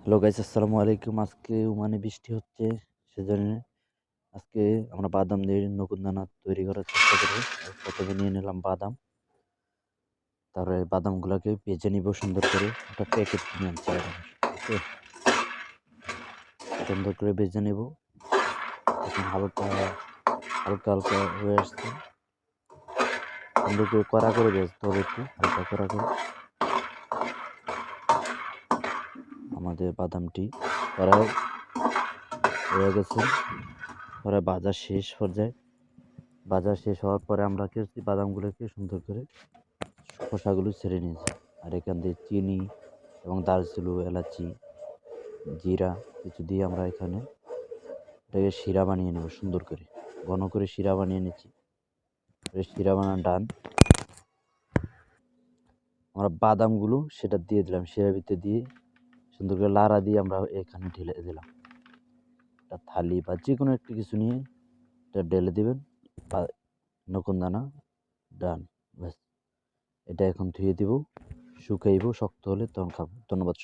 Hello guys, আসসালামু আলাইকুম। আজকে ওমানে বৃষ্টি হচ্ছে, সেজন্য আজকে আমরা বাদাম দিয়ে নকুন দানা তৈরি করার চেষ্টা করব। প্রথমে নিয়ে নিলাম বাদাম, তারপরে বাদামগুলোকে ভেজে নিব সুন্দর করে। একটা প্যাকেট কিনে আনছি বাদামের, ওকে। সুন্দর করে ভেজে নেব। এখন হালকা হালকা হালকা হয়ে আসছে, সুন্দর করে কড়া করে ভেজতে হবে, একটু হালকা কড়া করে। আমাদের বাদামটি কড়াই হয়ে গেছে, পরে ভাজা শেষ পর্যায়ে। ভাজা শেষ হওয়ার পরে আমরা কি বাদামগুলোকে সুন্দর করে খোসাগুলো ছেড়ে নিয়েছি। আর এখান দিয়ে চিনি এবং দারচিনি, এলাচি, জিরা কিছু দিয়ে আমরা এখানে এটাকে শিরা বানিয়ে নেব সুন্দর করে। ঘন করে শিরা বানিয়ে নিচ্ছি। শিরা বানানো ডান। আমরা বাদামগুলো সেটা দিয়ে দিলাম, শিরার ভিতরে দিয়ে সুন্দর করে লাড়া দিয়ে আমরা এখানে ঢেলে দিলাম। একটা থালি বা যে কোনো একটা কিছু নিয়ে এটা ঢেলে দিবেন। নকুন দানা ডান, ব্যাস। এটা এখন ধুয়ে দিব, শুকাইব, শক্ত হলে তখন খাবো। ধন্যবাদ।